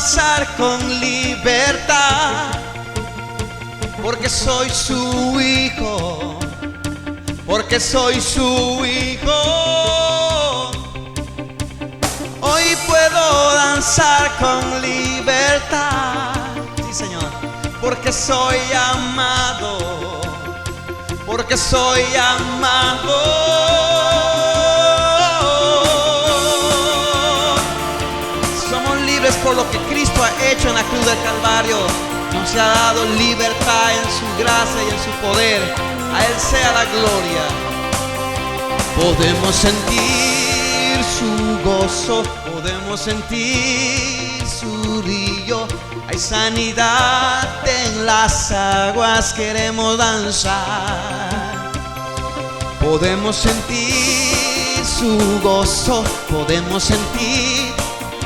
danzar con libertad, porque soy su hijo, porque soy su hijo. Hoy puedo danzar con libertad, sí Señor, porque soy amado, porque soy amado. Por lo que Cristo ha hecho en la cruz del Calvario, nos ha dado libertad en su gracia y en su poder. A Él sea la gloria. Podemos sentir su gozo, podemos sentir su brillo. Hay sanidad en las aguas, queremos danzar. Podemos sentir su gozo, podemos sentir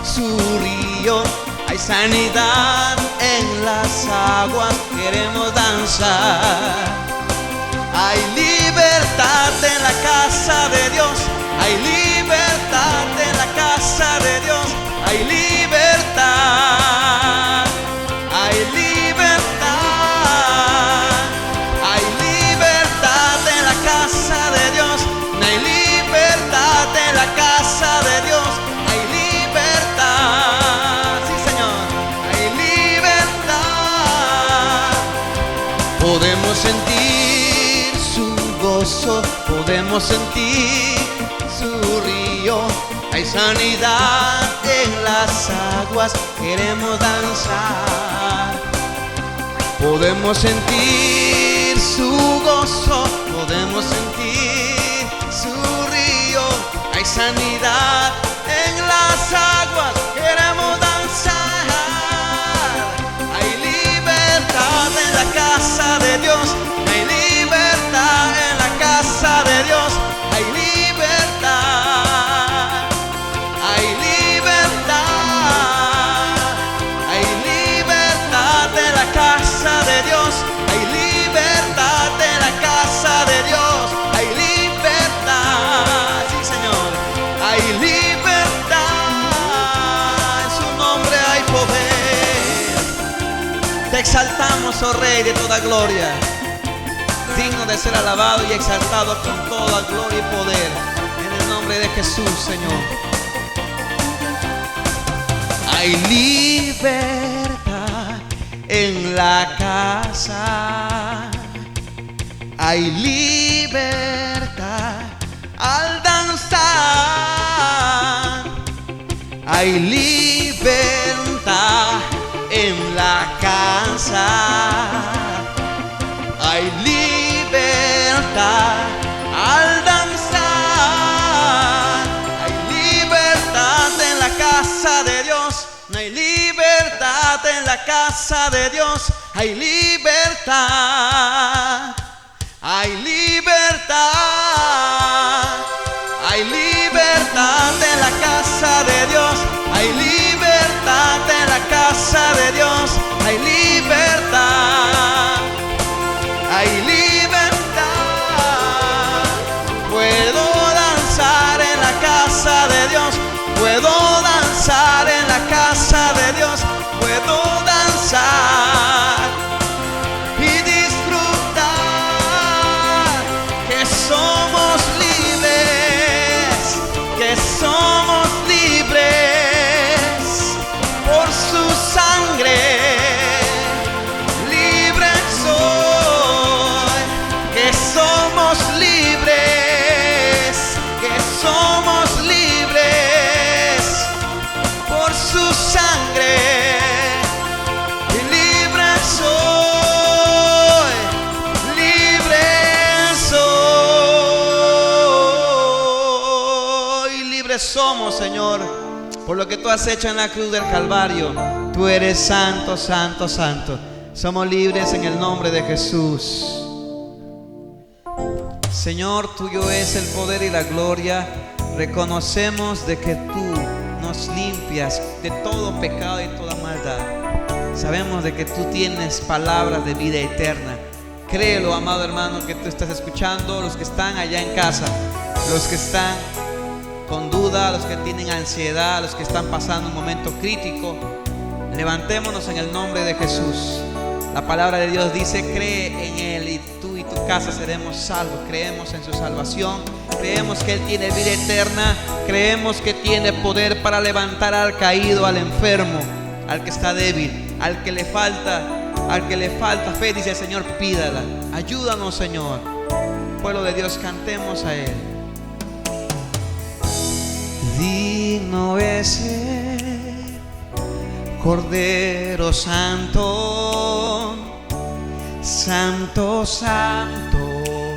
su río, hay sanidad en las aguas, queremos danzar. Hay libertad en la casa de Dios, hay libertad en la casa de Dios, hay libertad, hay libertad, hay libertad en la casa de Dios, hay libertad en la casa de Dios. Podemos sentir su gozo, podemos sentir su río. Hay sanidad en las aguas, queremos danzar. Podemos sentir su gozo, podemos sentir su río. Hay sanidad en las aguas, queremos danzar. En la casa de Dios, hay libertad en la casa de Dios, hay libertad, hay libertad, hay libertad en la casa de Dios, hay libertad en la casa de Dios, hay libertad, sí Señor, hay libertad, en su nombre hay poder. Te exaltamos, oh Rey de toda gloria, digno de ser alabado y exaltado con toda gloria y poder, en el nombre de Jesús, Señor. Hay libertad en la casa, hay libertad al danzar, hay libertad en la casa, hay libertad al danzar, hay libertad en la casa de Dios, hay libertad en la casa de Dios, hay libertad, hay libertad, hay libertad en la casa de Dios, hay libertad en la casa de Dios, hay libertad, hay libertad. Puedo danzar en la casa de Dios, puedo danzar en la casa de Dios, puedo danzar y disfrutar que somos libres, que somos libres por su sangre. Libre soy, que somos libres, que somos libres por su sangre. Libre soy, libre soy, libre somos, Señor, por lo que tú has hecho en la cruz del Calvario. Tú eres santo, santo, santo. Somos libres en el nombre de Jesús. Señor, tuyo es el poder y la gloria. Reconocemos de que tú nos limpias de todo pecado y toda maldad. Sabemos de que tú tienes palabras de vida eterna. Créelo, amado hermano, que tú estás escuchando, los que están allá en casa, los que están con duda, los que tienen ansiedad, los que están pasando un momento crítico. Levantémonos en el nombre de Jesús. La palabra de Dios dice: cree en Él y tú y tu casa seremos salvos. Creemos en su salvación, creemos que Él tiene vida eterna, creemos que tiene poder para levantar al caído, al enfermo, al que está débil, al que le falta fe. Dice el Señor: pídala. Ayúdanos, Señor. Pueblo de Dios, cantemos a Él. Digno es el Cordero Santo, Santo, Santo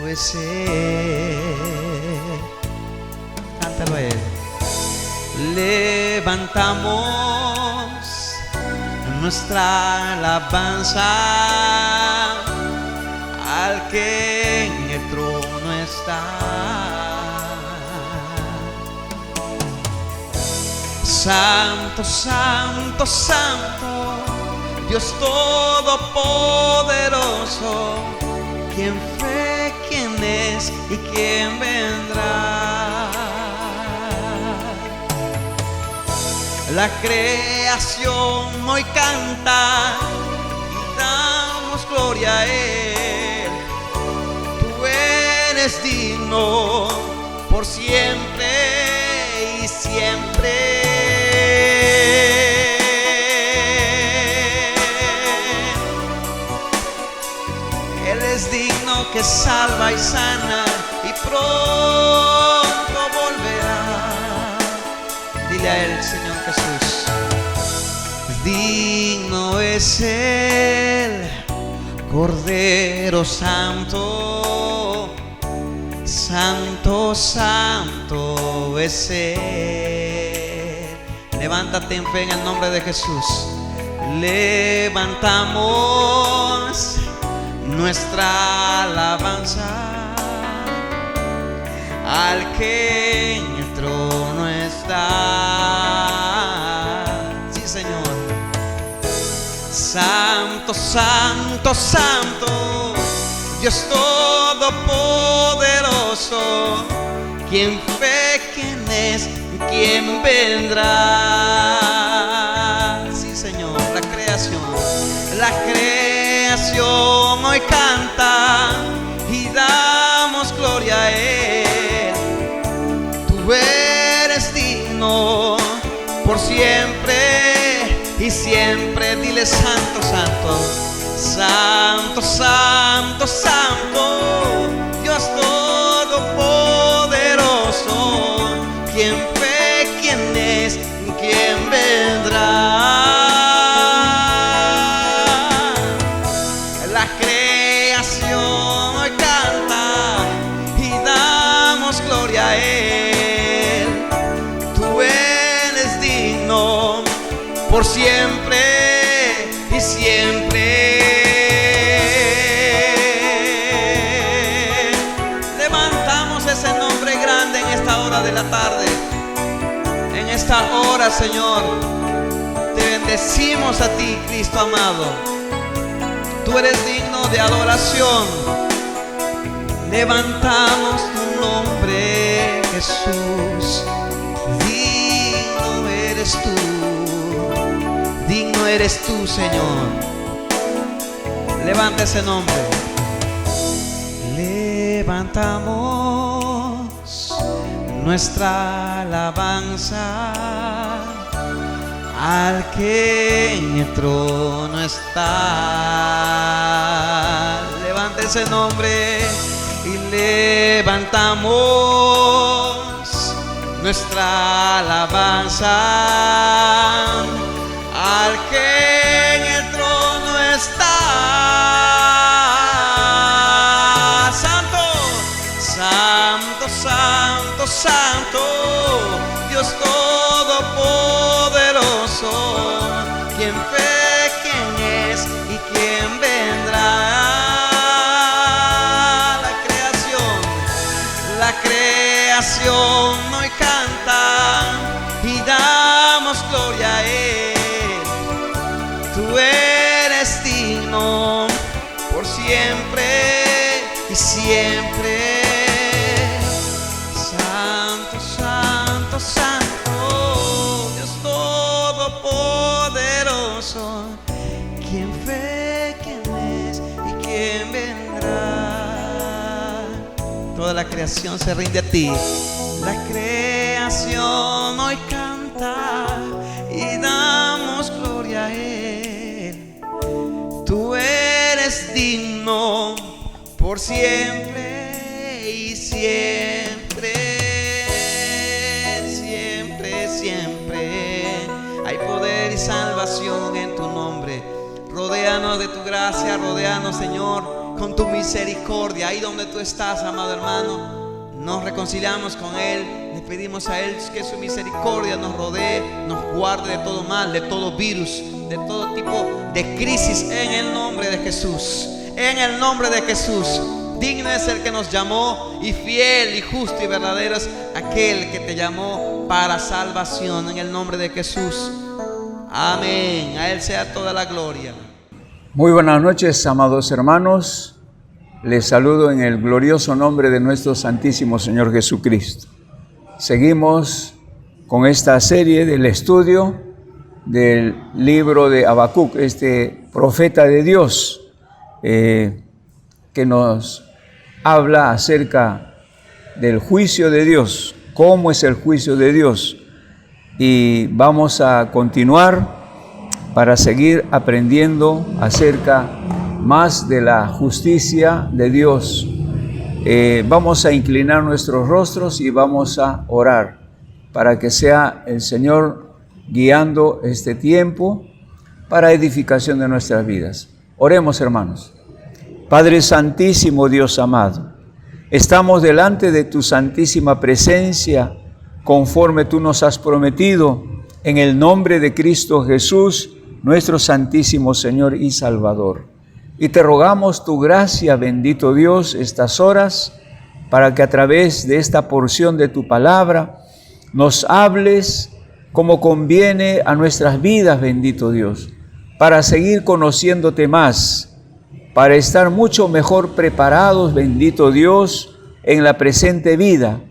es Él. Cántalo a Él. Levantamos nuestra alabanza al que en el trono está. Santo, Santo, Santo, Dios Todopoderoso, ¿quién fue, quién es y quién vendrá? La creación hoy canta y damos gloria a Él. Tú eres digno por siempre y siempre. Él es digno, que salva y sana y pronto volverá. Dile a Él, Señor Jesús: digno es el Cordero Santo, Santo, Santo es Él. Levántate en fe en el nombre de Jesús. Levantamos nuestra alabanza al que en el trono está. Sí, Señor. Santo, Santo, Santo, Dios Todopoderoso, ¿quién fue, quién es, quién vendrá? Sí, Señor. La creación hoy canta y damos gloria a Él. Tú eres digno por siempre y siempre. Dile: Santo, Santo, Santo, Santo, Santo, Dios Todopoderoso, ¿quién fue, quién es, quién vendrá? La creación hoy canta y damos gloria a Él. Tú eres digno por siempre y siempre. Levantamos ese nombre grande en esta hora de la tarde. En esta hora, Señor, te bendecimos a ti, Cristo amado. Tú eres digno de adoración. Levantamos tu nombre, Jesús. Digno eres tú, Señor. Levanta ese nombre. Levantamos nuestra alabanza al que en el trono está. Levanta ese nombre y levantamos nuestra alabanza al que en el trono está. Santo, Santo, Santo, Santo, Dios Todopoderoso, ¿quién fue, quién es y quién vendrá? La creación hoy canta y damos gloria a Él. Tú eres digno por siempre y siempre. Santo, Santo, Santo, Dios Todopoderoso, Toda la creación se rinde a ti. La creación hoy canta y damos gloria a Él. Tú eres digno por siempre y siempre, siempre, siempre. Hay poder y salvación en tu nombre. Rodéanos de tu gracia, rodéanos, Señor, con tu misericordia. Ahí donde tú estás, amado hermano, nos reconciliamos con Él. Le pedimos a Él que su misericordia nos rodee, nos guarde de todo mal, de todo virus, de todo tipo de crisis, en el nombre de Jesús. En el nombre de Jesús. Digno es el que nos llamó, y fiel y justo y verdadero es aquel que te llamó para salvación. En el nombre de Jesús. Amén. A Él sea toda la gloria. Muy buenas noches, amados hermanos. Les saludo en el glorioso nombre de nuestro Santísimo Señor Jesucristo. Seguimos con esta serie del estudio del libro de Habacuc, este profeta de Dios, que nos habla acerca del juicio de Dios, cómo es el juicio de Dios. Y vamos a continuar para seguir aprendiendo acerca más de la justicia de Dios. Vamos a inclinar nuestros rostros y vamos a orar para que sea el Señor guiando este tiempo para edificación de nuestras vidas. Oremos, hermanos. Padre Santísimo, Dios amado, estamos delante de tu santísima presencia conforme tú nos has prometido, en el nombre de Cristo Jesús, nuestro Santísimo Señor y Salvador. Y te rogamos tu gracia, bendito Dios, estas horas, para que a través de esta porción de tu palabra nos hables como conviene a nuestras vidas, bendito Dios, para seguir conociéndote más, para estar mucho mejor preparados, bendito Dios, en la presente vida,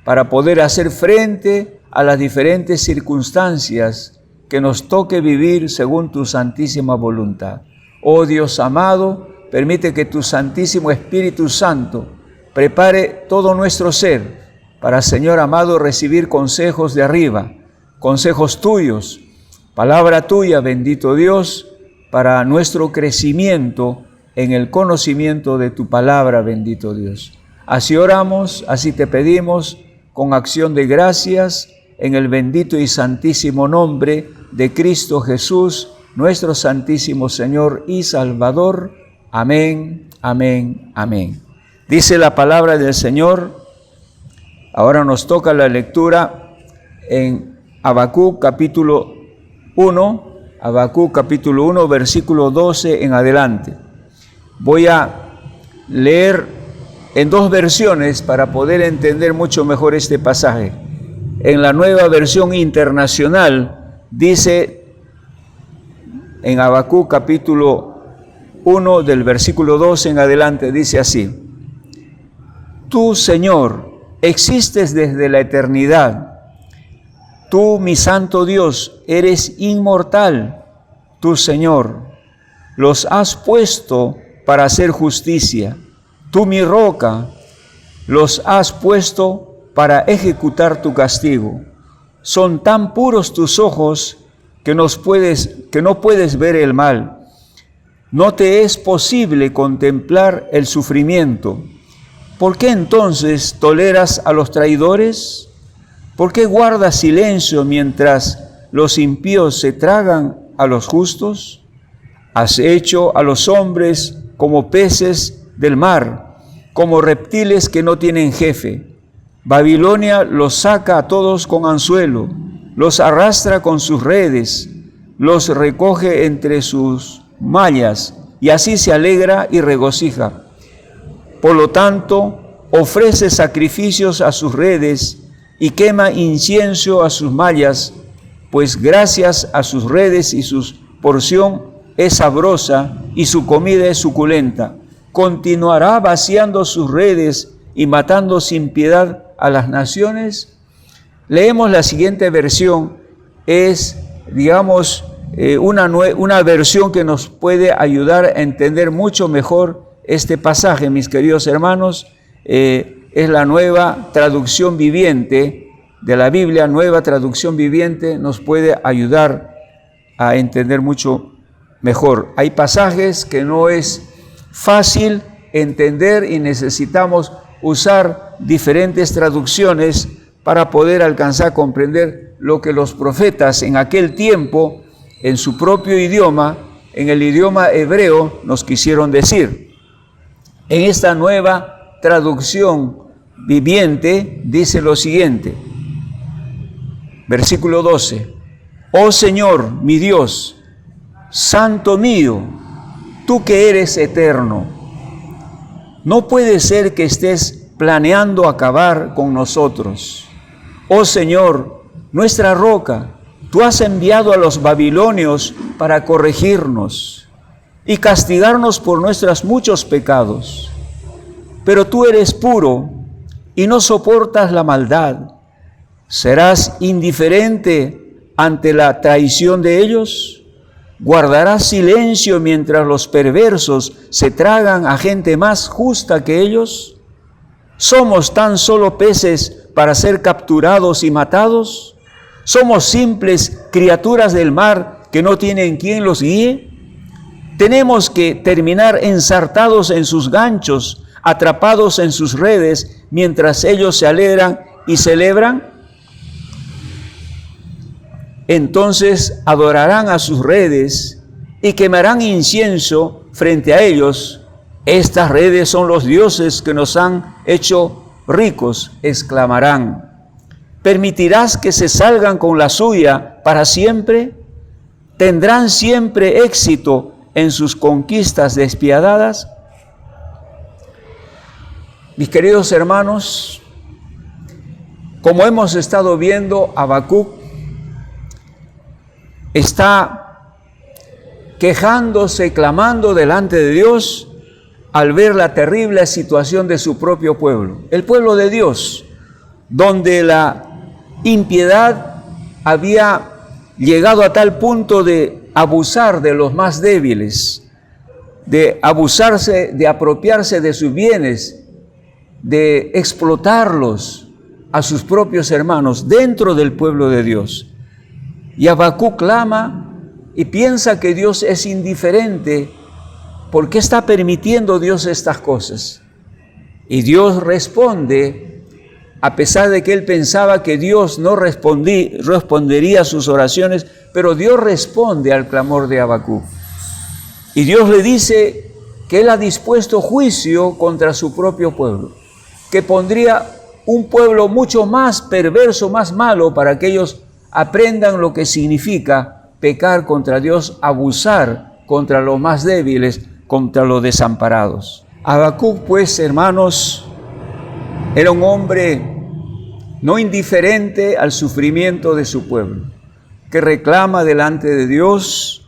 para poder hacer frente a las diferentes circunstancias que nos toque vivir según tu santísima voluntad. Oh Dios amado, permite que tu Santísimo Espíritu Santo prepare todo nuestro ser para, Señor amado, recibir consejos de arriba, consejos tuyos, palabra tuya, bendito Dios, para nuestro crecimiento en el conocimiento de tu palabra, bendito Dios. Así oramos, así te pedimos, con acción de gracias, en el bendito y santísimo nombre de Cristo Jesús, nuestro Santísimo Señor y Salvador. Amén, amén, amén. Dice la palabra del Señor. Ahora nos toca la lectura en Habacuc capítulo 1, Habacuc capítulo 1, versículo 12 en adelante. Voy a leer en dos versiones para poder entender mucho mejor este pasaje. En la Nueva Versión Internacional dice en Habacuc capítulo 1 del versículo 12 en adelante, dice así: Tú, Señor, existes desde la eternidad. Tú, mi santo Dios, eres inmortal. Tú, Señor, los has puesto para hacer justicia. Tú, mi roca, los has puesto para ejecutar tu castigo. Son tan puros tus ojos que no puedes ver el mal. No te es posible contemplar el sufrimiento. ¿Por qué entonces toleras a los traidores? ¿Por qué guardas silencio mientras los impíos se tragan a los justos? Has hecho a los hombres como peces del mar, como reptiles que no tienen jefe. Babilonia los saca a todos con anzuelo, los arrastra con sus redes, los recoge entre sus mallas, y así se alegra y regocija. Por lo tanto, ofrece sacrificios a sus redes y quema incienso a sus mallas, pues gracias a sus redes y su porción es sabrosa y su comida es suculenta. ¿Continuará vaciando sus redes y matando sin piedad a las naciones? Leemos la siguiente versión. Es, digamos, una versión que nos puede ayudar a entender mucho mejor este pasaje, mis queridos hermanos. Es es la nueva traducción viviente de la Biblia. Nueva traducción viviente nos puede ayudar a entender mucho mejor. Hay pasajes que no es fácil entender y necesitamos usar diferentes traducciones para poder alcanzar a comprender lo que los profetas en aquel tiempo, en su propio idioma, en el idioma hebreo, nos quisieron decir. En esta nueva traducción viviente dice lo siguiente, versículo 12: Oh Señor, mi Dios, Santo mío, tú que eres eterno, no puede ser que estés planeando acabar con nosotros. Oh Señor, nuestra roca, tú has enviado a los babilonios para corregirnos y castigarnos por nuestros muchos pecados. Pero tú eres puro y no soportas la maldad. ¿Serás indiferente ante la traición de ellos? ¿Guardarás silencio mientras los perversos se tragan a gente más justa que ellos? ¿Somos tan solo peces para ser capturados y matados? ¿Somos simples criaturas del mar que no tienen quien los guíe? ¿Tenemos que terminar ensartados en sus ganchos, atrapados en sus redes, mientras ellos se alegran y celebran? Entonces adorarán a sus redes y quemarán incienso frente a ellos. Estas redes son los dioses que nos han hecho ricos, exclamarán. ¿Permitirás que se salgan con la suya para siempre? ¿Tendrán siempre éxito en sus conquistas despiadadas? Mis queridos hermanos, como hemos estado viendo, Habacuc está quejándose, clamando delante de Dios al ver la terrible situación de su propio pueblo, el pueblo de Dios, donde la impiedad había llegado a tal punto de abusar de los más débiles, de abusarse, de apropiarse de sus bienes, de explotarlos a sus propios hermanos dentro del pueblo de Dios. Y Habacuc clama y piensa que Dios es indiferente. ¿Por qué está permitiendo Dios estas cosas? Y Dios responde, a pesar de que él pensaba que Dios no respondería a sus oraciones, pero Dios responde al clamor de Habacuc. Y Dios le dice que él ha dispuesto juicio contra su propio pueblo, que pondría un pueblo mucho más perverso, más malo, para que ellos aprendan lo que significa pecar contra Dios, abusar contra los más débiles, contra los desamparados. Habacuc, pues, hermanos, era un hombre no indiferente al sufrimiento de su pueblo, que reclama delante de Dios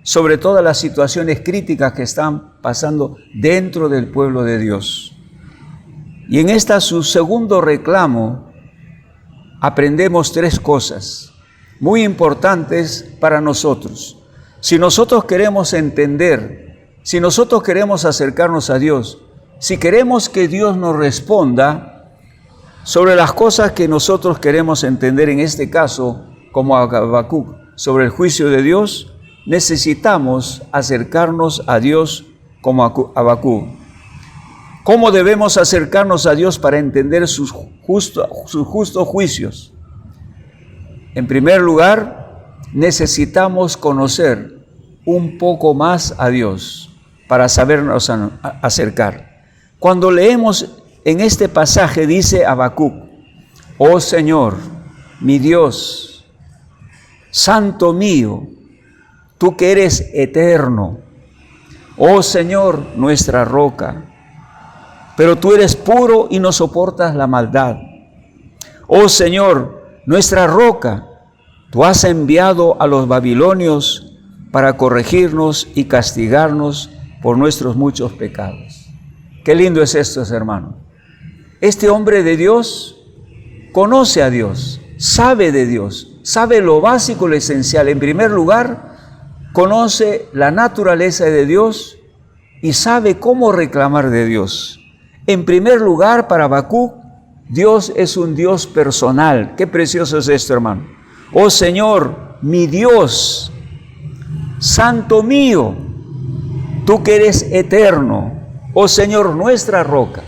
sobre todas las situaciones críticas que están pasando dentro del pueblo de Dios. Y en esta su segundo reclamo aprendemos tres cosas muy importantes para nosotros. Si nosotros queremos entender, si nosotros queremos acercarnos a Dios, si queremos que Dios nos responda sobre las cosas que nosotros queremos entender, en este caso, como Habacuc, sobre el juicio de Dios, necesitamos acercarnos a Dios como Habacuc. ¿Cómo debemos acercarnos a Dios para entender sus justos juicios? En primer lugar, necesitamos conocer un poco más a Dios para sabernos acercar. Cuando leemos en este pasaje, dice Habacuc: Oh Señor, mi Dios, Santo mío, tú que eres eterno. Oh Señor, nuestra roca, pero tú eres puro y no soportas la maldad. Oh Señor, nuestra roca, tú has enviado a los babilonios para corregirnos y castigarnos por nuestros muchos pecados. Qué lindo es esto, hermano. Este hombre de Dios conoce a Dios, sabe de Dios, sabe lo básico, lo esencial. En primer lugar, conoce la naturaleza de Dios y sabe cómo reclamar de Dios. En primer lugar, para Habacuc, Dios es un Dios personal. Qué precioso es esto, hermano. Oh Señor, mi Dios, Santo mío, tú que eres eterno, oh Señor, nuestra roca.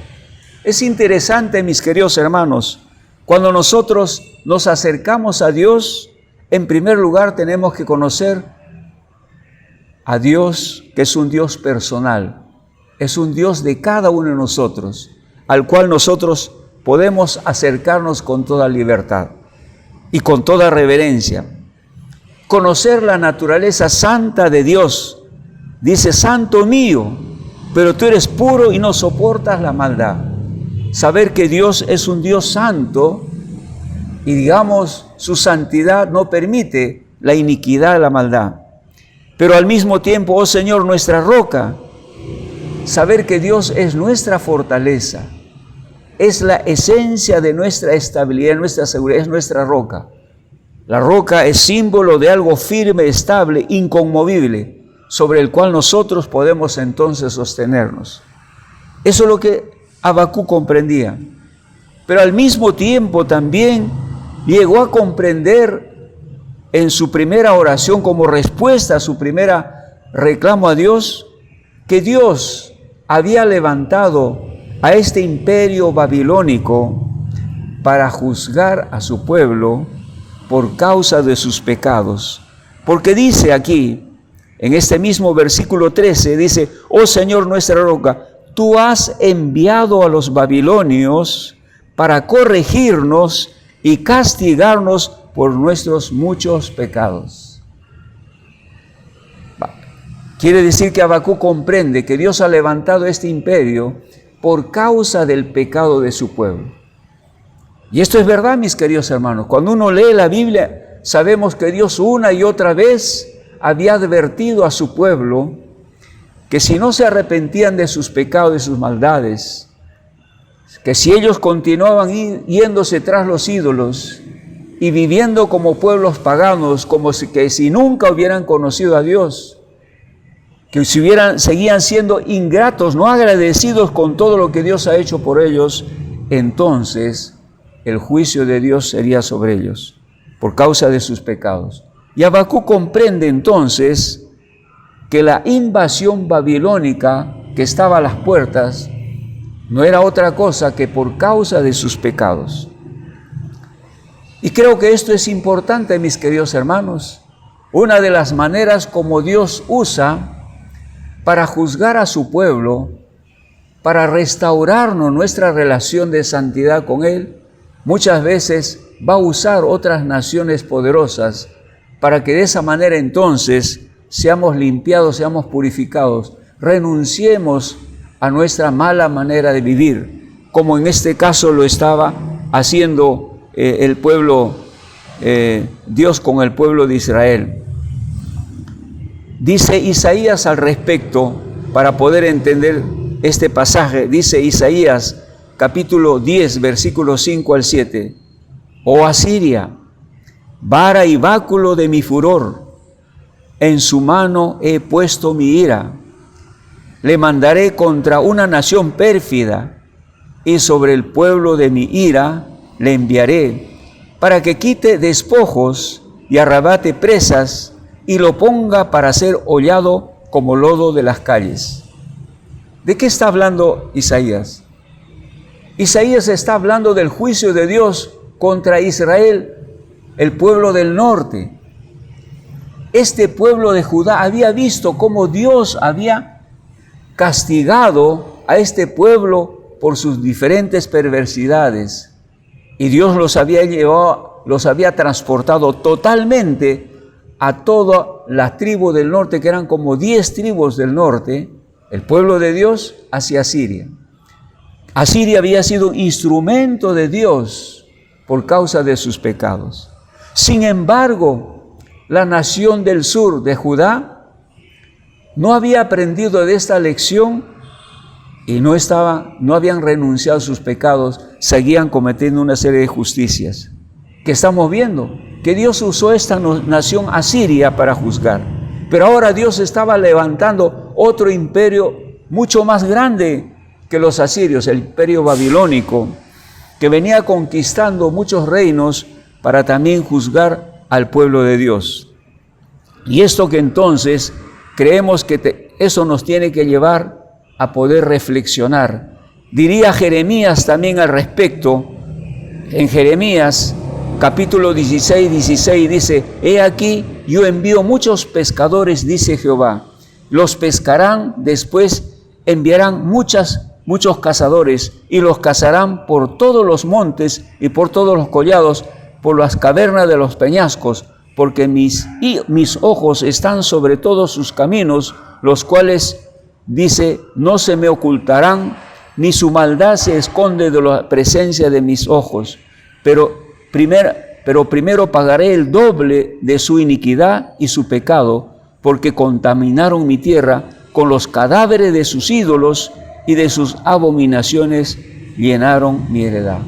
Es interesante, mis queridos hermanos, cuando nosotros nos acercamos a Dios, en primer lugar tenemos que conocer a Dios, que es un Dios personal, es un Dios de cada uno de nosotros, al cual nosotros podemos acercarnos con toda libertad y con toda reverencia. Conocer la naturaleza santa de Dios. Dice, Santo mío, pero tú eres puro y no soportas la maldad. Saber que Dios es un Dios santo y, digamos, su santidad no permite la iniquidad, la maldad. Pero al mismo tiempo, oh Señor, nuestra roca, saber que Dios es nuestra fortaleza, es la esencia de nuestra estabilidad, nuestra seguridad, es nuestra roca. La roca es símbolo de algo firme, estable, inconmovible, sobre el cual nosotros podemos entonces sostenernos. Eso es lo que Habacuc comprendía. Pero al mismo tiempo también llegó a comprender en su primera oración, como respuesta a su primera reclamo a Dios, que Dios había levantado a este imperio babilónico para juzgar a su pueblo por causa de sus pecados. Porque dice aquí, en este mismo versículo 13, dice, oh Señor nuestra roca, tú has enviado a los babilonios para corregirnos y castigarnos por nuestros muchos pecados. Quiere decir que Habacuc comprende que Dios ha levantado este imperio por causa del pecado de su pueblo. Y esto es verdad, mis queridos hermanos. Cuando uno lee la Biblia, sabemos que Dios una y otra vez había advertido a su pueblo que si no se arrepentían de sus pecados, de sus maldades, que si ellos continuaban yéndose tras los ídolos y viviendo como pueblos paganos, como si nunca hubieran conocido a Dios, que seguían siendo ingratos, no agradecidos con todo lo que Dios ha hecho por ellos, entonces el juicio de Dios sería sobre ellos por causa de sus pecados. Y Habacuc comprende entonces que la invasión babilónica que estaba a las puertas no era otra cosa que por causa de sus pecados. Y creo que esto es importante, mis queridos hermanos. Una de las maneras como Dios usa para juzgar a su pueblo, para restaurarnos nuestra relación de santidad con Él, muchas veces va a usar otras naciones poderosas para que de esa manera entonces seamos limpiados, seamos purificados, renunciemos a nuestra mala manera de vivir, como en este caso lo estaba haciendo el pueblo, Dios con el pueblo de Israel. Dice Isaías al respecto, para poder entender este pasaje, dice Isaías capítulo 10, versículos 5 al 7, oh Asiria, vara y báculo de mi furor, en su mano he puesto mi ira, le mandaré contra una nación pérfida, y sobre el pueblo de mi ira le enviaré, para que quite despojos y arrebate presas, y lo ponga para ser hollado como lodo de las calles. ¿De qué está hablando Isaías? Isaías está hablando del juicio de Dios contra Israel, el pueblo del norte. Este pueblo de Judá había visto cómo Dios había castigado a este pueblo por sus diferentes perversidades. Y Dios los había llevado, los había transportado totalmente a toda la tribu del norte, que eran como 10 tribus del norte, el pueblo de Dios, hacia Asiria. Asiria había sido instrumento de Dios por causa de sus pecados. Sin embargo, la nación del sur de Judá no había aprendido de esta lección y no habían renunciado a sus pecados, seguían cometiendo una serie de justicias. ¿Qué estamos viendo? Que Dios usó esta nación asiria para juzgar. Pero ahora Dios estaba levantando otro imperio mucho más grande, que los asirios, el imperio babilónico, que venía conquistando muchos reinos para también juzgar al pueblo de Dios. Y esto que entonces creemos que eso nos tiene que llevar a poder reflexionar. Diría Jeremías también al respecto, en Jeremías capítulo 16 dice: he aquí, yo envío muchos pescadores, dice Jehová, los pescarán, después enviarán muchos cazadores, y los cazarán por todos los montes y por todos los collados, por las cavernas de los peñascos, porque mis ojos están sobre todos sus caminos, los cuales, dice, no se me ocultarán, ni su maldad se esconde de la presencia de mis ojos. Pero primero pagaré el doble de su iniquidad y su pecado, porque contaminaron mi tierra con los cadáveres de sus ídolos, y de sus abominaciones llenaron mi heredad.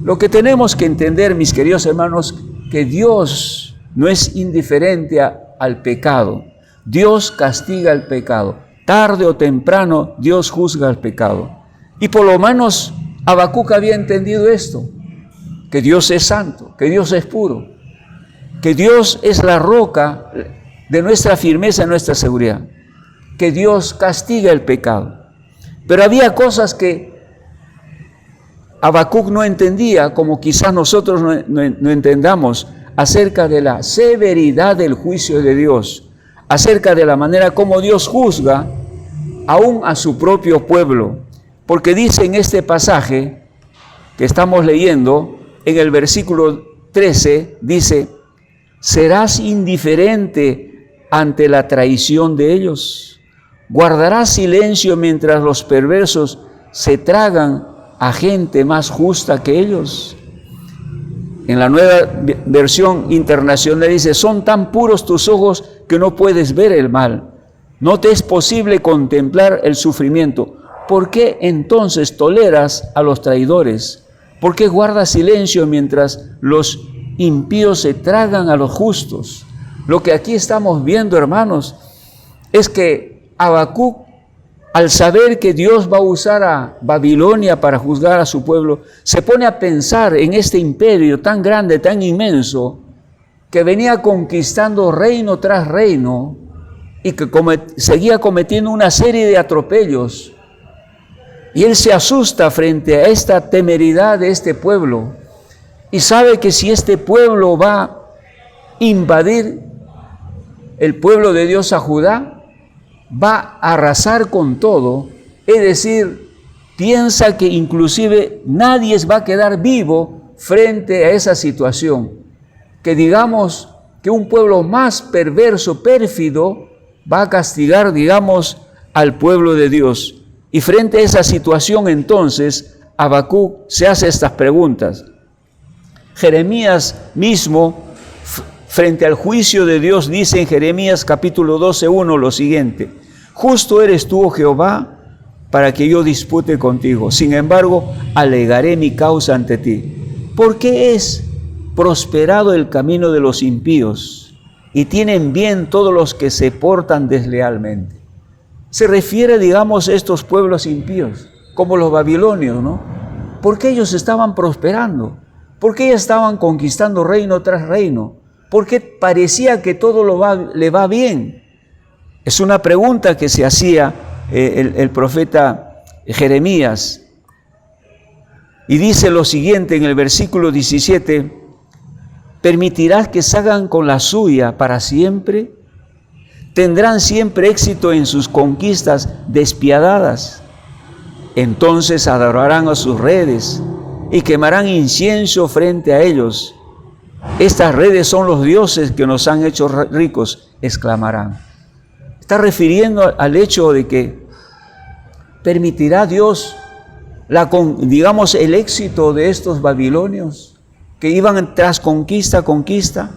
Lo que tenemos que entender, mis queridos hermanos, que Dios no es indiferente al pecado. Dios castiga el pecado. Tarde o temprano Dios juzga el pecado. Y por lo menos Habacuc había entendido esto, que Dios es santo, que Dios es puro, que Dios es la roca de nuestra firmeza y nuestra seguridad, que Dios castiga el pecado. Pero había cosas que Habacuc no entendía, como quizás nosotros no entendamos, acerca de la severidad del juicio de Dios, acerca de la manera como Dios juzga aún a su propio pueblo. Porque dice en este pasaje que estamos leyendo, en el versículo 13, dice: ¿serás indiferente ante la traición de ellos? ¿Guardarás silencio mientras los perversos se tragan a gente más justa que ellos? En la Nueva Versión Internacional dice: son tan puros tus ojos que no puedes ver el mal. No te es posible contemplar el sufrimiento. ¿Por qué entonces toleras a los traidores? ¿Por qué guardas silencio mientras los impíos se tragan a los justos? Lo que aquí estamos viendo, hermanos, es que Habacuc, al saber que Dios va a usar a Babilonia para juzgar a su pueblo, se pone a pensar en este imperio tan grande, tan inmenso, que venía conquistando reino tras reino y que seguía cometiendo una serie de atropellos. Y él se asusta frente a esta temeridad de este pueblo y sabe que si este pueblo va a invadir el pueblo de Dios a Judá, va a arrasar con todo, es decir, piensa que inclusive nadie va a quedar vivo frente a esa situación, que digamos que un pueblo más perverso, pérfido, va a castigar, digamos, al pueblo de Dios. Y frente a esa situación, entonces, Habacuc se hace estas preguntas. Jeremías mismo, frente al juicio de Dios, dice en Jeremías capítulo 12:1 lo siguiente: justo eres tú, oh Jehová, para que yo dispute contigo. Sin embargo, alegaré mi causa ante ti. ¿Por qué es prosperado el camino de los impíos y tienen bien todos los que se portan deslealmente? Se refiere, digamos, a estos pueblos impíos, como los babilonios, ¿no? Porque ellos estaban prosperando, porque ellos estaban conquistando reino tras reino, porque parecía que todo le va bien. Es una pregunta que se hacía el profeta Jeremías. Y dice lo siguiente en el versículo 17: ¿permitirás que salgan con la suya para siempre? ¿Tendrán siempre éxito en sus conquistas despiadadas? Entonces adorarán a sus redes y quemarán incienso frente a ellos. Estas redes son los dioses que nos han hecho ricos, exclamarán. Está refiriendo al hecho de que permitirá Dios digamos, el éxito de estos babilonios que iban tras conquista.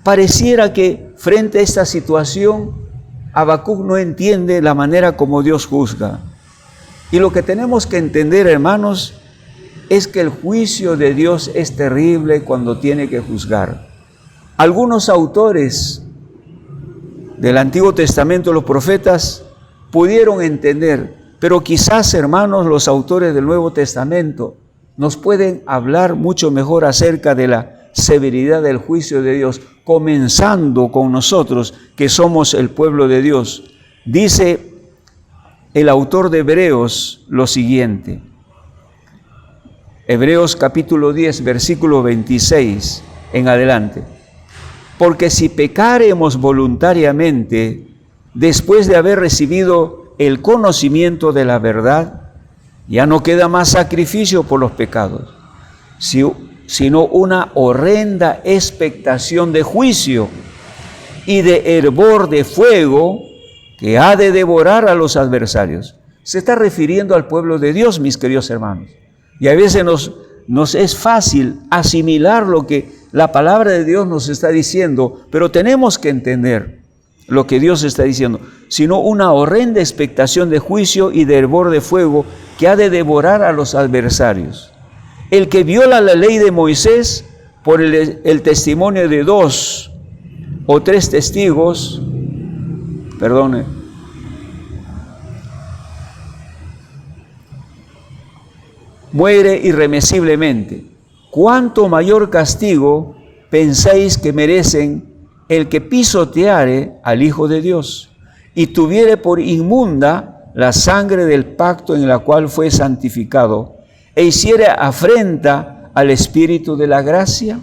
Pareciera que frente a esta situación Habacuc no entiende la manera como Dios juzga. Y lo que tenemos que entender, hermanos, es que el juicio de Dios es terrible cuando tiene que juzgar. Algunos autores del Antiguo Testamento, los profetas, pudieron entender Pero quizás, hermanos, los autores del Nuevo Testamento nos pueden hablar mucho mejor acerca de la severidad del juicio de Dios, comenzando con nosotros, que somos el pueblo de Dios. Dice el autor de Hebreos lo siguiente. Hebreos capítulo 10, versículo 26 en adelante. Porque si pecaremos voluntariamente, después de haber recibido el conocimiento de la verdad, ya no queda más sacrificio por los pecados, sino una horrenda expectación de juicio y de hervor de fuego que ha de devorar a los adversarios. Se está refiriendo al pueblo de Dios, mis queridos hermanos. Y a veces nos es fácil asimilar lo que la palabra de Dios nos está diciendo, pero tenemos que entender lo que Dios está diciendo, sino una horrenda expectación de juicio y de hervor de fuego que ha de devorar a los adversarios. El que viola la ley de Moisés por el testimonio de 2 o 3 testigos, muere irremisiblemente. ¿Cuánto mayor castigo pensáis que merecen el que pisoteare al Hijo de Dios y tuviere por inmunda la sangre del pacto en la cual fue santificado e hiciere afrenta al Espíritu de la gracia?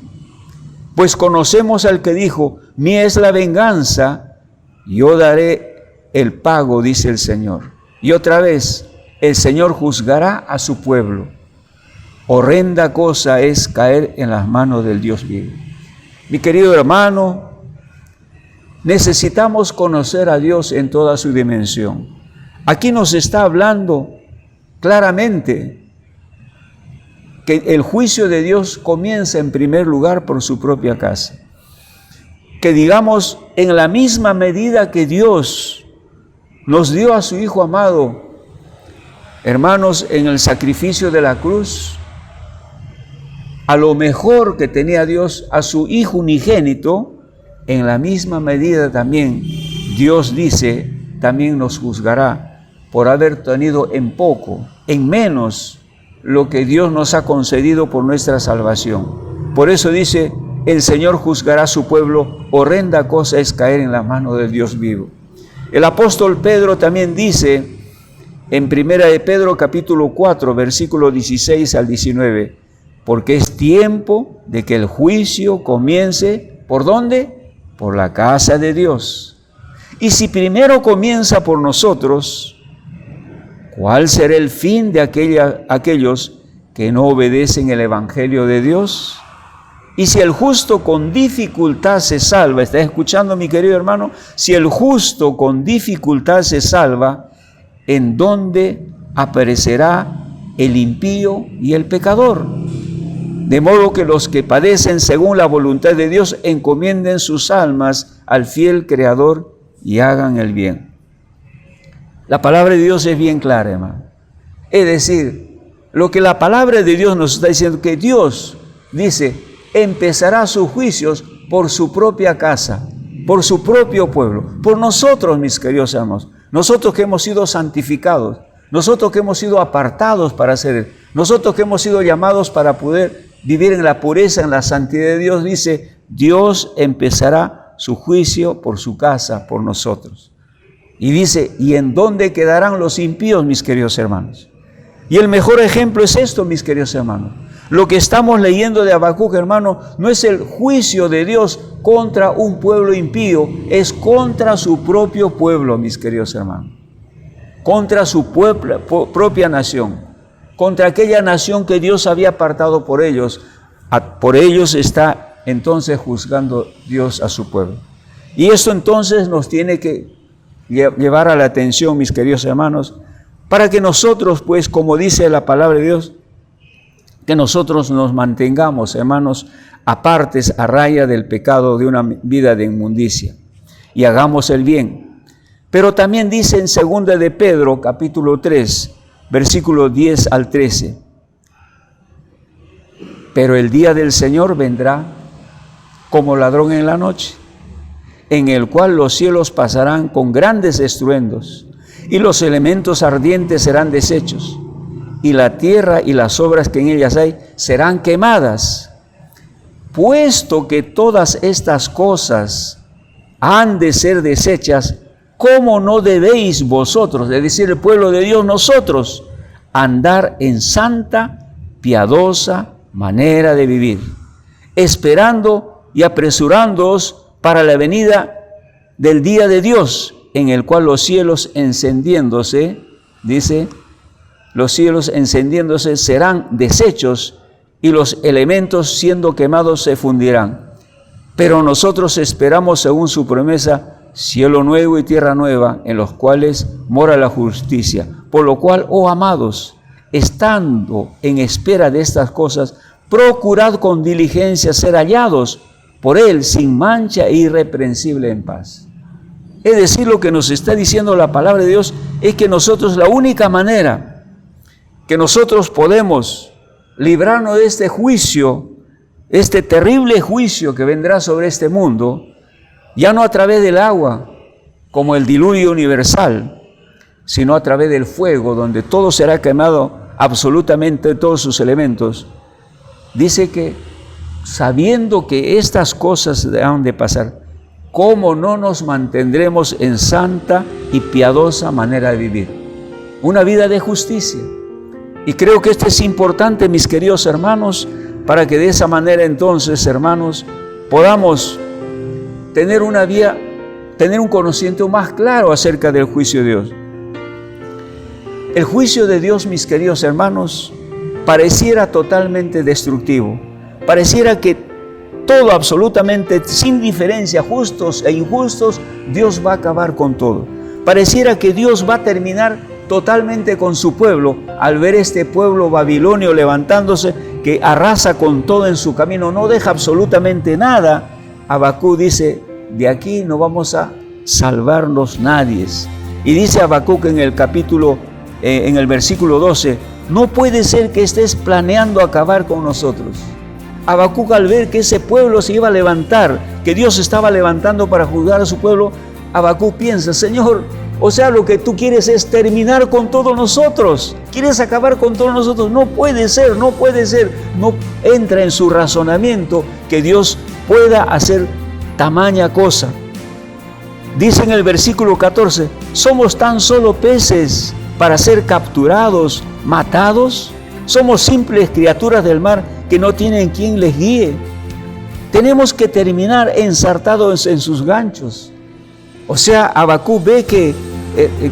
Pues conocemos al que dijo: mía es la venganza, yo daré el pago, dice el Señor. Y otra vez, el Señor juzgará a su pueblo. Horrenda cosa es caer en las manos del Dios vivo. Mi querido hermano, necesitamos conocer a Dios en toda su dimensión. Aquí nos está hablando claramente que el juicio de Dios comienza en primer lugar por su propia casa. Que digamos, en la misma medida que Dios nos dio a su Hijo amado, hermanos, en el sacrificio de la cruz, a lo mejor que tenía Dios a su Hijo unigénito, en la misma medida también Dios dice, también nos juzgará por haber tenido en poco, en menos, lo que Dios nos ha concedido por nuestra salvación. Por eso dice, el Señor juzgará a su pueblo, horrenda cosa es caer en la mano del Dios vivo. El apóstol Pedro también dice, en primera de Pedro capítulo 4, versículo 16 al 19, porque es tiempo de que el juicio comience, ¿por dónde? Por la casa de Dios. Y si primero comienza por nosotros, ¿cuál será el fin de aquellos que no obedecen el Evangelio de Dios? Y si el justo con dificultad se salva, ¿estás escuchando, mi querido hermano? Si el justo con dificultad se salva, ¿en dónde aparecerá el impío y el pecador? De modo que los que padecen según la voluntad de Dios encomienden sus almas al fiel Creador y hagan el bien. La palabra de Dios es bien clara, hermano. Es decir, lo que la palabra de Dios nos está diciendo, que Dios dice, empezará sus juicios por su propia casa, por su propio pueblo, por nosotros, mis queridos hermanos, nosotros que hemos sido santificados, nosotros que hemos sido apartados para hacer, nosotros que hemos sido llamados para poder vivir en la pureza, en la santidad de Dios. Dice, Dios empezará su juicio por su casa, por nosotros. Y dice, ¿y en dónde quedarán los impíos, mis queridos hermanos? Y el mejor ejemplo es esto, mis queridos hermanos. Lo que estamos leyendo de Habacuc, hermano, no es el juicio de Dios contra un pueblo impío, es contra su propio pueblo, mis queridos hermanos. Contra su propia nación, contra aquella nación que Dios había apartado por ellos. Por ellos está entonces juzgando Dios a su pueblo. Y esto entonces nos tiene que llevar a la atención, mis queridos hermanos, para que nosotros, pues, como dice la palabra de Dios, que nosotros nos mantengamos, hermanos, apartes, a raya del pecado, de una vida de inmundicia, y hagamos el bien. Pero también dice en 2 de Pedro, capítulo 3, versículo 10 al 13, pero el día del Señor vendrá como ladrón en la noche, en el cual los cielos pasarán con grandes estruendos, y los elementos ardientes serán deshechos, y la tierra y las obras que en ellas hay serán quemadas. Puesto que todas estas cosas han de ser deshechas, ¿cómo no debéis vosotros, es decir, el pueblo de Dios, nosotros, andar en santa, piadosa manera de vivir, esperando y apresurándoos para la venida del día de Dios, en el cual los cielos encendiéndose, dice, los cielos encendiéndose serán deshechos y los elementos siendo quemados se fundirán. Pero nosotros esperamos, según su promesa, cielo nuevo y tierra nueva, en los cuales mora la justicia. Por lo cual, oh amados, estando en espera de estas cosas, procurad con diligencia ser hallados por Él sin mancha e irreprensible en paz. Es decir, lo que nos está diciendo la palabra de Dios es que nosotros, la única manera que nosotros podemos librarnos de este juicio, este terrible juicio que vendrá sobre este mundo, ya no a través del agua, como el diluvio universal, sino a través del fuego, donde todo será quemado, absolutamente todos sus elementos. Dice que, sabiendo que estas cosas han de pasar, ¿cómo no nos mantendremos en santa y piadosa manera de vivir? Una vida de justicia. Y creo que esto es importante, mis queridos hermanos, para que de esa manera entonces, hermanos, podamos tener un conocimiento más claro acerca del juicio de Dios. El juicio de Dios, mis queridos hermanos, pareciera totalmente destructivo. Pareciera que todo, absolutamente, sin diferencia, justos e injustos, Dios va a acabar con todo. Pareciera que Dios va a terminar totalmente con su pueblo, al ver este pueblo babilonio levantándose, que arrasa con todo en su camino, no deja absolutamente nada. Habacuc dice, de aquí no vamos a salvarnos nadie. Y dice Habacuc en el versículo 12, no puede ser que estés planeando acabar con nosotros. Habacuc, al ver que ese pueblo se iba a levantar, que Dios estaba levantando para juzgar a su pueblo, Habacuc piensa, Señor, o sea, lo que tú quieres es terminar con todos nosotros, quieres acabar con todos nosotros, no puede ser, no entra en su razonamiento que Dios pueda hacer tamaña cosa. Dice en el versículo 14, ¿somos tan solo peces para ser capturados, matados? ¿Somos simples criaturas del mar que no tienen quien les guíe? Tenemos que terminar ensartados en sus ganchos. O sea, Habacuc ve que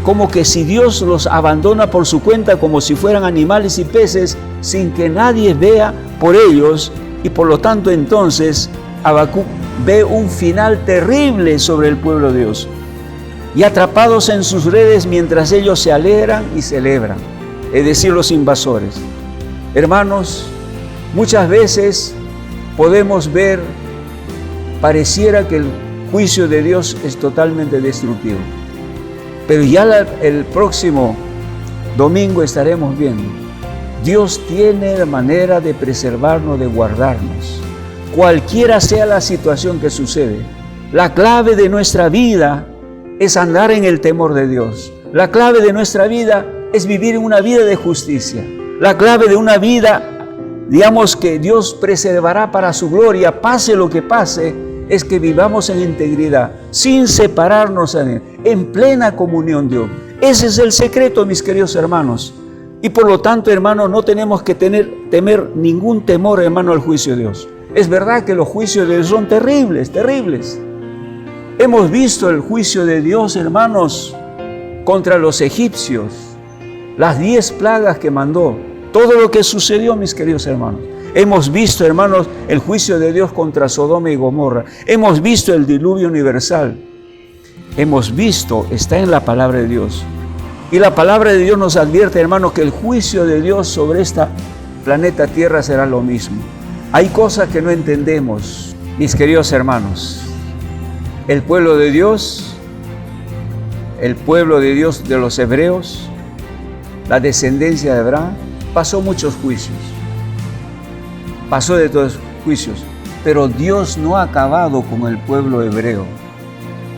como que si Dios los abandona por su cuenta como si fueran animales y peces sin que nadie vea por ellos, y por lo tanto entonces Habacuc ve un final terrible sobre el pueblo de Dios, y atrapados en sus redes mientras ellos se alegran y celebran, es decir, los invasores. Hermanos, muchas veces podemos ver, pareciera que el juicio de Dios es totalmente destructivo, pero ya el próximo domingo estaremos viendo, Dios tiene manera de preservarnos, de guardarnos, cualquiera sea la situación que sucede. La clave de nuestra vida es andar en el temor de Dios. La clave de nuestra vida es vivir una vida de justicia. La clave de una vida, digamos, que Dios preservará para su gloria, pase lo que pase, es que vivamos en integridad, sin separarnos en plena comunión Dios. Ese es el secreto, mis queridos hermanos. Y por lo tanto, hermanos, no tenemos que temer ningún temor, hermano, al juicio de Dios. Es verdad que los juicios de Dios son terribles, terribles. Hemos visto el juicio de Dios, hermanos, contra los egipcios, las 10 plagas que mandó, todo lo que sucedió, mis queridos hermanos. Hemos visto, hermanos, el juicio de Dios contra Sodoma y Gomorra. Hemos visto el diluvio universal. Hemos visto, está en la palabra de Dios. Y la palabra de Dios nos advierte, hermanos, que el juicio de Dios sobre esta planeta Tierra será lo mismo. Hay cosas que no entendemos, mis queridos hermanos. El pueblo de Dios de los hebreos, la descendencia de Abraham, pasó muchos juicios. Pasó de todos juicios, pero Dios no ha acabado con el pueblo hebreo.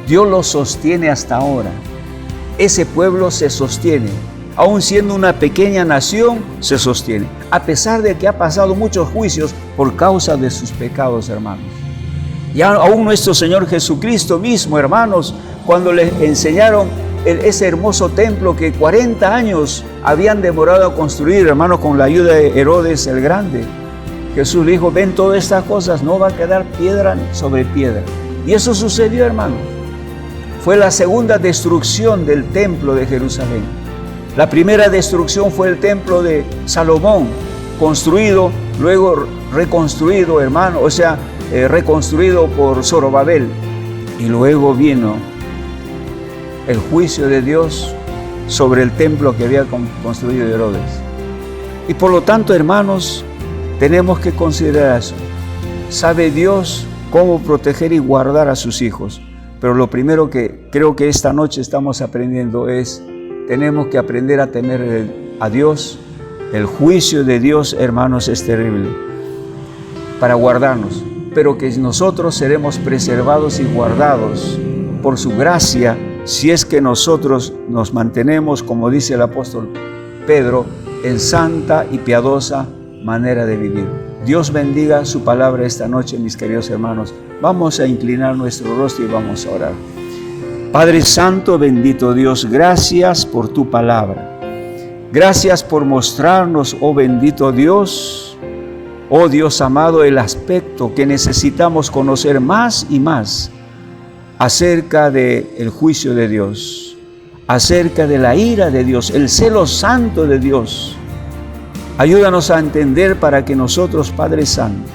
Dios lo sostiene hasta ahora. ese pueblo se sostiene. Aún siendo una pequeña nación, se sostiene. A pesar de que ha pasado muchos juicios por causa de sus pecados, hermanos. Y aún nuestro Señor Jesucristo mismo, hermanos, cuando les enseñaron ese hermoso templo que 40 años habían demorado a construir, hermanos, con la ayuda de Herodes el Grande, Jesús dijo, ven todas estas cosas, no va a quedar piedra sobre piedra. Y eso sucedió, hermanos. Fue la segunda destrucción del templo de Jerusalén. La primera destrucción fue el templo de Salomón, construido, luego reconstruido, hermano, reconstruido por Zorobabel. Y luego vino el juicio de Dios sobre el templo que había construido Herodes. Y por lo tanto, hermanos, tenemos que considerar eso. Sabe Dios cómo proteger y guardar a sus hijos. Pero lo primero que creo que esta noche estamos aprendiendo es, tenemos que aprender a temer a Dios. El juicio de Dios, hermanos, es terrible para guardarnos, pero que nosotros seremos preservados y guardados por su gracia si es que nosotros nos mantenemos, como dice el apóstol Pedro, en santa y piadosa manera de vivir. Dios bendiga su palabra esta noche, mis queridos hermanos. Vamos a inclinar nuestro rostro y vamos a orar. Padre Santo, bendito Dios, gracias por tu palabra. Gracias por mostrarnos, oh bendito Dios, oh Dios amado, el aspecto que necesitamos conocer más y más acerca del juicio de Dios, acerca de la ira de Dios, el celo santo de Dios. Ayúdanos a entender para que nosotros, Padre Santo,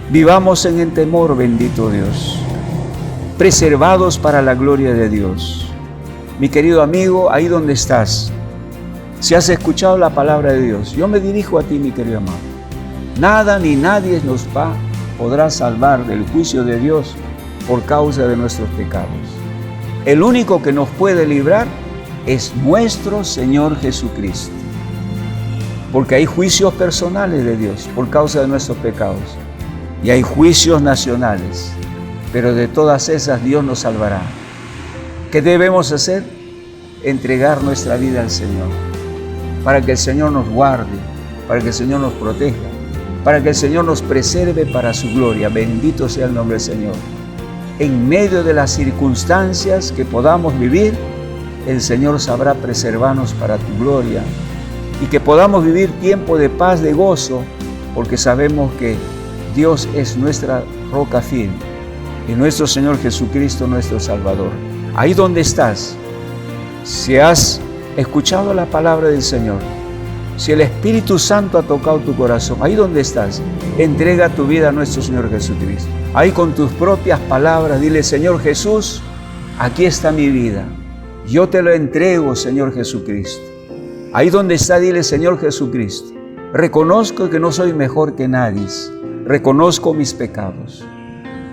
vivamos en el temor, bendito Dios, preservados para la gloria de Dios. Mi querido amigo, ahí donde estás, si has escuchado la palabra de Dios, yo me dirijo a ti, mi querido amado. Nada ni nadie podrá salvar del juicio de Dios por causa de nuestros pecados. El único que nos puede librar es nuestro Señor Jesucristo. Porque hay juicios personales de Dios por causa de nuestros pecados. Y hay juicios nacionales. Pero de todas esas Dios nos salvará. ¿Qué debemos hacer? Entregar nuestra vida al Señor. Para que el Señor nos guarde, para que el Señor nos proteja, para que el Señor nos preserve para su gloria. Bendito sea el nombre del Señor. En medio de las circunstancias que podamos vivir, el Señor sabrá preservarnos para tu gloria. Y que podamos vivir tiempo de paz, de gozo, porque sabemos que Dios es nuestra roca firme y nuestro Señor Jesucristo, nuestro Salvador. Ahí donde estás, si has escuchado la palabra del Señor, si el Espíritu Santo ha tocado tu corazón, ahí donde estás, entrega tu vida a nuestro Señor Jesucristo. Ahí con tus propias palabras, dile, Señor Jesús, aquí está mi vida. Yo te lo entrego, Señor Jesucristo. Ahí donde está, dile, Señor Jesucristo, reconozco que no soy mejor que nadie. Reconozco mis pecados.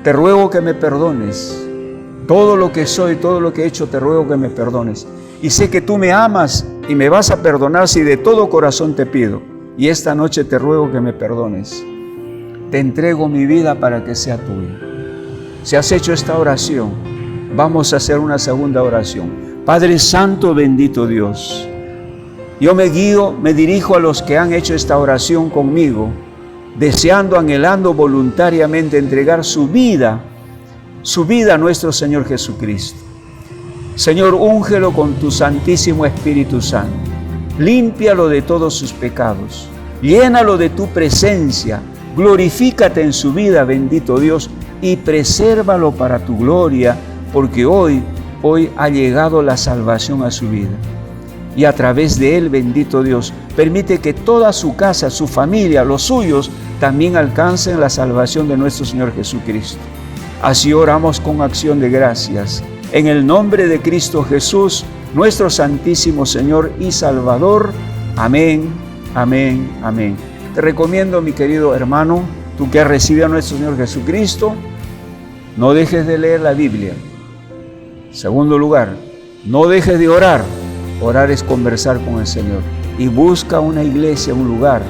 Te ruego que me perdones. Todo lo que soy, todo lo que he hecho, te ruego que me perdones. Y sé que tú me amas y me vas a perdonar si de todo corazón te pido. Y esta noche te ruego que me perdones. Te entrego mi vida para que sea tuya. Si has hecho esta oración, vamos a hacer una segunda oración. Padre Santo, bendito Dios, yo me dirijo a los que han hecho esta oración conmigo, deseando, anhelando voluntariamente entregar su vida a nuestro Señor Jesucristo. Señor, úngelo con tu Santísimo Espíritu Santo. Límpialo de todos sus pecados. Llénalo de tu presencia. Glorifícate en su vida, bendito Dios, y presérvalo para tu gloria, porque hoy ha llegado la salvación a su vida. Y a través de él, bendito Dios, permite que toda su casa, su familia, los suyos, también alcancen la salvación de nuestro Señor Jesucristo. Así oramos con acción de gracias. En el nombre de Cristo Jesús, nuestro Santísimo Señor y Salvador. Amén, amén, amén. Te recomiendo, mi querido hermano, tú que has recibido a nuestro Señor Jesucristo, no dejes de leer la Biblia. Segundo lugar, no dejes de orar. Orar es conversar con el Señor. Y busca una iglesia, un lugar,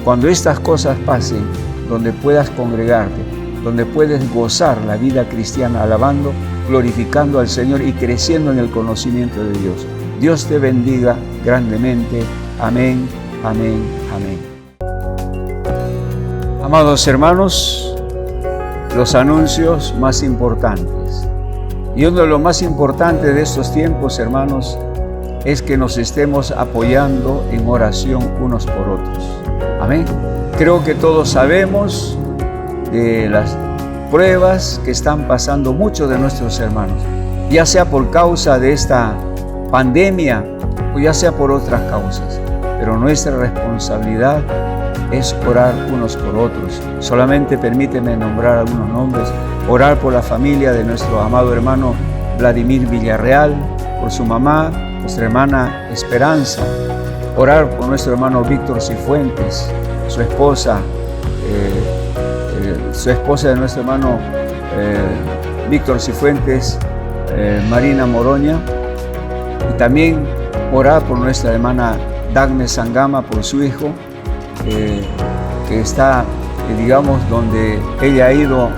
cuando estas cosas pasen, donde puedas congregarte, donde puedes gozar la vida cristiana alabando, glorificando al Señor y creciendo en el conocimiento de Dios. Dios te bendiga grandemente. Amén, amén, amén. Amados hermanos, los anuncios más importantes. Y uno de los más importantes de estos tiempos, hermanos, es que nos estemos apoyando en oración unos por otros. Amén. Creo que todos sabemos de las pruebas que están pasando muchos de nuestros hermanos, ya sea por causa de esta pandemia o ya sea por otras causas. Pero nuestra responsabilidad es orar unos por otros. Solamente permíteme nombrar algunos nombres. Orar por la familia de nuestro amado hermano Vladimir Villarreal, por su mamá, nuestra hermana Esperanza. Orar por nuestro hermano Víctor Cifuentes, su esposa de nuestro hermano Víctor Cifuentes, Marina Moroña. Y también orar por nuestra hermana Dagme Sangama, por su hijo, que está, digamos, donde ella ha ido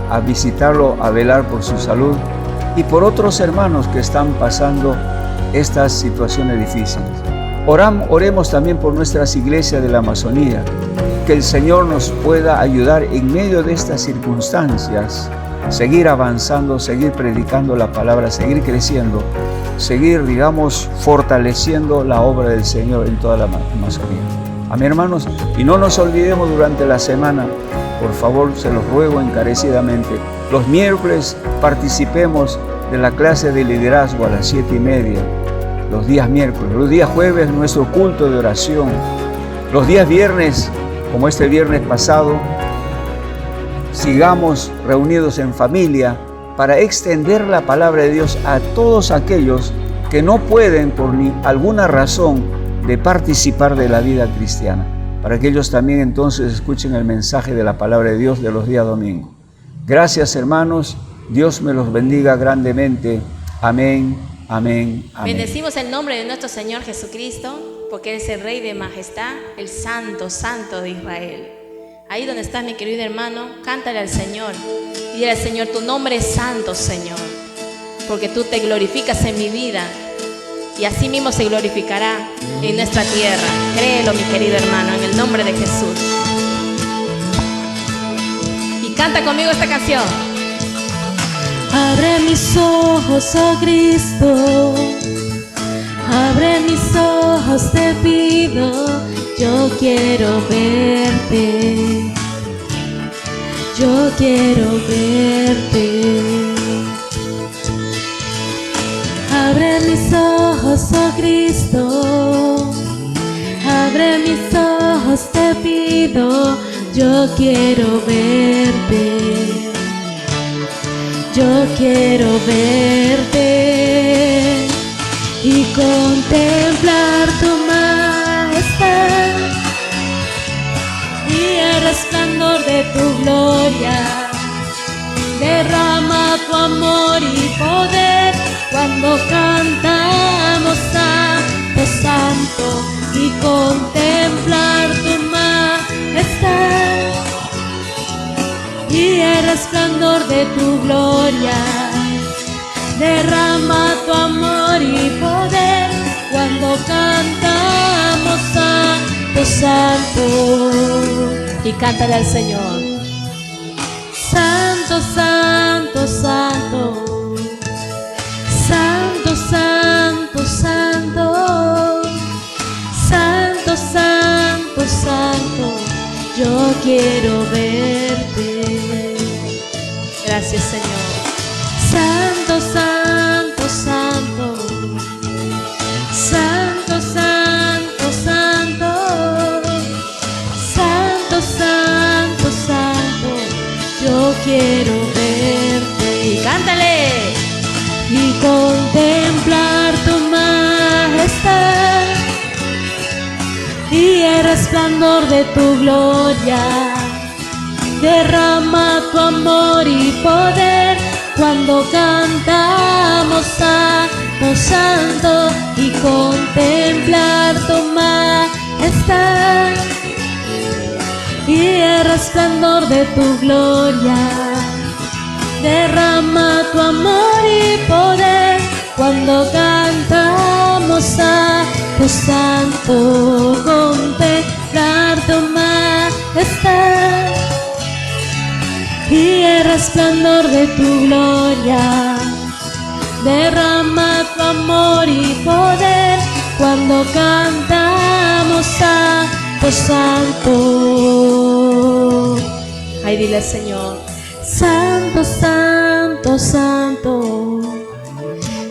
a visitarlo, a velar por su salud, y por otros hermanos que están pasando estas situaciones difíciles. Oremos también por nuestras iglesias de la Amazonía, que el Señor nos pueda ayudar en medio de estas circunstancias, seguir avanzando, seguir predicando la palabra, seguir creciendo, seguir, digamos, fortaleciendo la obra del Señor en toda la Amazonía. Amén, hermanos, y no nos olvidemos durante la semana, por favor, se los ruego encarecidamente, los miércoles participemos de la clase de liderazgo a las 7:30, los días miércoles, los días jueves nuestro culto de oración, los días viernes, como este viernes pasado, sigamos reunidos en familia para extender la palabra de Dios a todos aquellos que no pueden por alguna razón de participar de la vida cristiana, para que ellos también entonces escuchen el mensaje de la palabra de Dios de los días domingos. Gracias, hermanos, Dios me los bendiga grandemente. Amén, amén, amén. Bendecimos el nombre de nuestro Señor Jesucristo, porque Él es el Rey de majestad, el Santo, Santo de Israel. Ahí donde estás, mi querido hermano, cántale al Señor y dile al Señor: tu nombre es santo, Señor, porque tú te glorificas en mi vida y así mismo se glorificará en nuestra tierra. Créelo, mi querido hermano, en el nombre de Jesús. Y canta conmigo esta canción. Abre mis ojos, oh Cristo, abre mis ojos, te pido, yo quiero verte, yo quiero verte. Abre mis ojos, oh Cristo, abre mis ojos, te pido, yo quiero verte, yo quiero verte y contemplar tu majestad y el resplandor de tu gloria. Derrama tu amor y poder cuando cantamos Santo, Santo, y contemplar tu majestad y el resplandor de tu gloria. Derrama tu amor y poder cuando cantamos Santo, Santo. Y cántale al Señor. Santo, Santo, Santo. Santo, Santo, Santo. Santo, Santo, Santo. Yo quiero verte. Gracias, Señor. Santo, Santo, Santo. Santo, Santo, Santo. Santo, Santo, Santo. Yo quiero verte. Y cántale. Y contemplar tu majestad y el resplandor de tu gloria. Derrama tu amor y poder cuando cantamos Santo, Santo, y contemplar tu majestad y el resplandor de tu gloria. Derrama tu amor y poder cuando cantamos Santo, Santo, contemplar tu majestad y el resplandor de tu gloria. Derrama tu amor y poder cuando cantamos Santo, Santo. Ay, dile al Señor: Santo, Santo, Santo,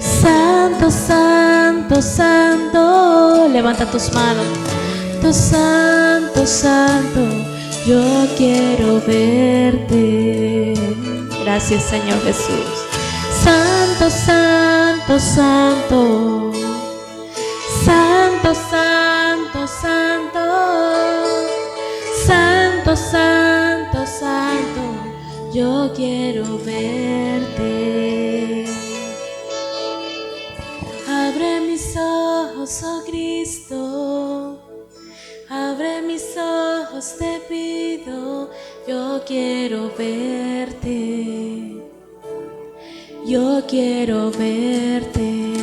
Santo, Santo, Santo. Levanta tus manos. Santo, Santo, yo quiero verte. Gracias, Señor Jesús. Santo, Santo, Santo, Santo, Santo, Santo, Santo, Santo, Santo, yo quiero verte. Abre mis ojos, oh Cristo, abre mis ojos, te pido, yo quiero verte. Yo quiero verte.